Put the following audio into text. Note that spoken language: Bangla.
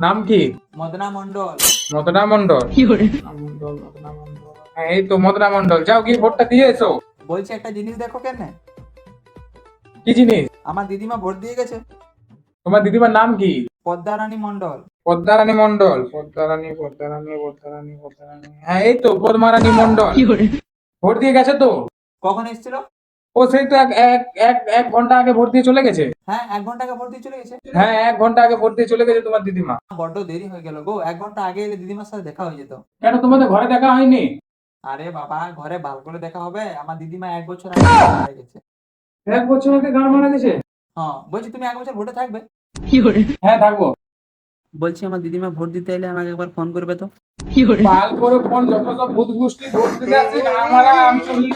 নাম কি? মদনা মন্ডল। মদনা মন্ডল। মদনা মন্ডল। হ্যাঁ, এই তো মদনা মন্ডল, যাও গিয়ে ভোটটা দিয়ে এসো। বলছি একটা জিনিস দেখো কেন, কি জিনিস? আমার দিদিমা ভোট দিয়ে গেছে। তোমার দিদিমার নাম কি? পদ্মারানী মন্ডল। পদ্মারানী মন্ডল। পদ্মারানী। হ্যাঁ, এই তো পদ্মারানী মন্ডল ভোট দিয়ে গেছে তো। কখন এসেছিল? ও সেই তো এক এক এক এক ঘন্টা আগে ভোট দিয়ে চলে গেছে। হ্যাঁ, 1 ঘন্টা আগে ভোট দিয়ে চলে গেছে। হ্যাঁ, 1 ঘন্টা আগে ভোট দিয়ে চলে গেছে তোমার দিদিমা। বড্ড দেরি হয়ে গেল গো, 1 ঘন্টা আগে এলে দিদিমার সাথে দেখা হয়ে যেত। কেন, তোমাদের ঘরে দেখা হয়নি? আরে বাবা, ঘরে ভালো করে দেখা হবে? আমার দিদিমা 1 বছর আগে মারা গেছে। 1 বছর আগে গান মারা গেছে? হ্যাঁ, বলছি তুমি 1 বছর ভোটে থাকবে? হ্যাঁ, থাকবো। বলছি আমার দিদিমা ভোট দিতে এলে আমাকে একবার ফোন করবে তো। পাল করে ফোন, যত সব ভূত গোষ্ঠী ভোট দিতে আসছে, গান মারা আমি শুনলি।